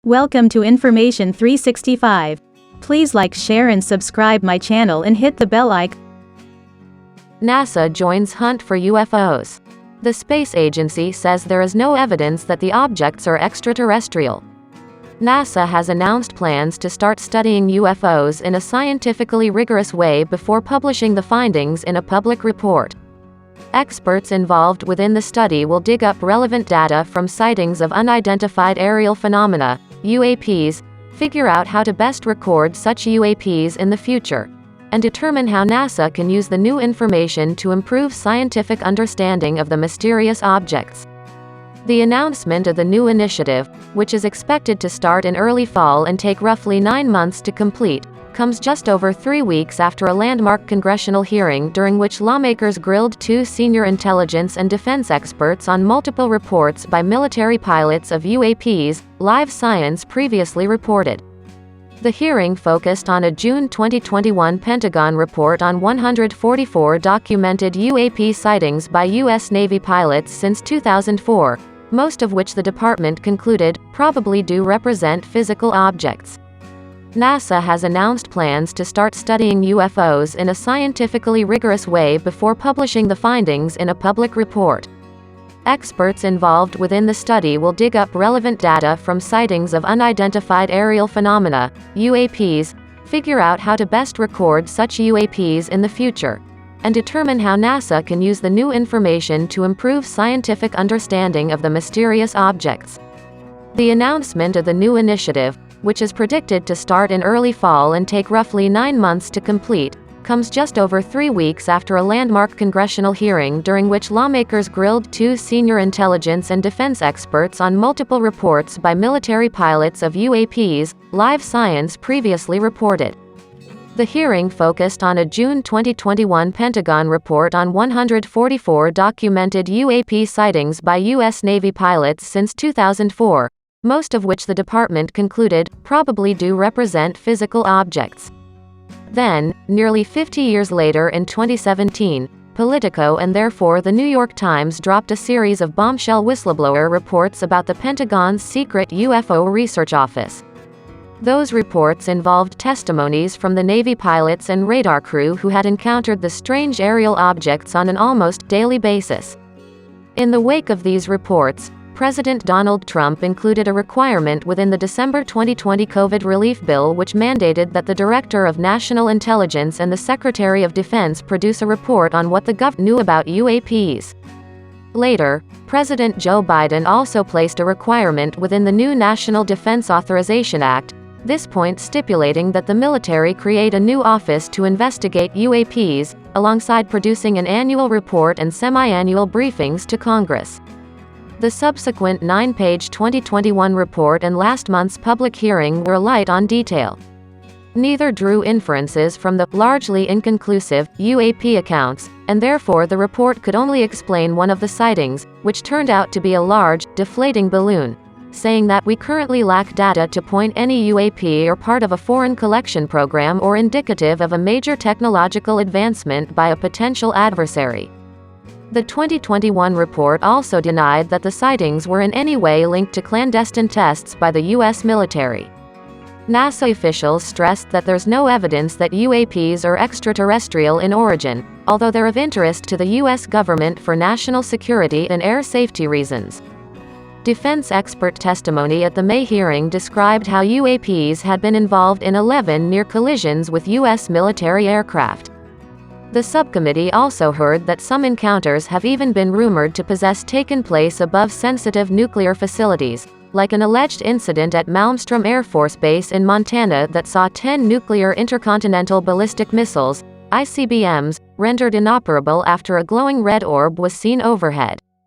Welcome to Information 365. Please like, share and subscribe my channel and hit the bell icon. NASA joins hunt for UFOs. The space agency says there is no evidence that the objects are extraterrestrial. NASA has announced plans to start studying UFOs in a scientifically rigorous way before publishing the findings in a public report. Experts involved within the study will dig up relevant data from sightings of unidentified aerial phenomena, UAPs, figure out how to best record such UAPs in the future, and determine how NASA can use the new information to improve scientific understanding of the mysterious objects. The announcement of the new initiative, which is expected to start in early fall and take roughly 9 months to complete, comes just over 3 weeks after a landmark congressional hearing during which lawmakers grilled 2 senior intelligence and defense experts on multiple reports by military pilots of UAPs, Live Science previously reported. The hearing focused on a June 2021 Pentagon report on 144 documented UAP sightings by U.S. Navy pilots since 2004, most of which the department concluded probably do represent physical objects. NASA has announced plans to start studying UFOs in a scientifically rigorous way before publishing the findings in a public report. Experts involved within the study will dig up relevant data from sightings of unidentified aerial phenomena, UAPs, figure out how to best record such UAPs in the future, and determine how NASA can use the new information to improve scientific understanding of the mysterious objects. The announcement of the new initiative, which is predicted to start in early fall and take roughly 9 months to complete, comes just over 3 weeks after a landmark congressional hearing during which lawmakers grilled 2 senior intelligence and defense experts on multiple reports by military pilots of UAPs, Live Science previously reported. The hearing focused on a June 2021 Pentagon report on 144 documented UAP sightings by U.S. Navy pilots since 2004, most of which the department concluded probably do represent physical objects. Then, nearly 50 years later in 2017, Politico and therefore the New York Times dropped a series of bombshell whistleblower reports about the Pentagon's secret UFO research office. Those reports involved testimonies from the Navy pilots and radar crew who had encountered the strange aerial objects on an almost daily basis. In the wake of these reports, President Donald Trump included a requirement within the December 2020 COVID relief bill which mandated that the Director of National Intelligence and the Secretary of Defense produce a report on what the government knew about UAPs. Later, President Joe Biden also placed a requirement within the new National Defense Authorization Act, this point stipulating that the military create a new office to investigate UAPs, alongside producing an annual report and semi-annual briefings to Congress. The subsequent 9-page 2021 report and last month's public hearing were light on detail. Neither drew inferences from the largely inconclusive UAP accounts, and therefore the report could only explain one of the sightings, which turned out to be a large, deflating balloon, saying that we currently lack data to point any UAP or part of a foreign collection program or indicative of a major technological advancement by a potential adversary. The 2021 report also denied that the sightings were in any way linked to clandestine tests by the U.S. military. NASA officials stressed that there's no evidence that UAPs are extraterrestrial in origin, although they're of interest to the U.S. government for national security and air safety reasons. Defense expert testimony at the May hearing described how UAPs had been involved in 11 near collisions with U.S. military aircraft. The subcommittee also heard that some encounters have even been rumored to possess taken place above sensitive nuclear facilities, like an alleged incident at Malmstrom Air Force Base in Montana that saw 10 nuclear intercontinental ballistic missiles, ICBMs, rendered inoperable after a glowing red orb was seen overhead.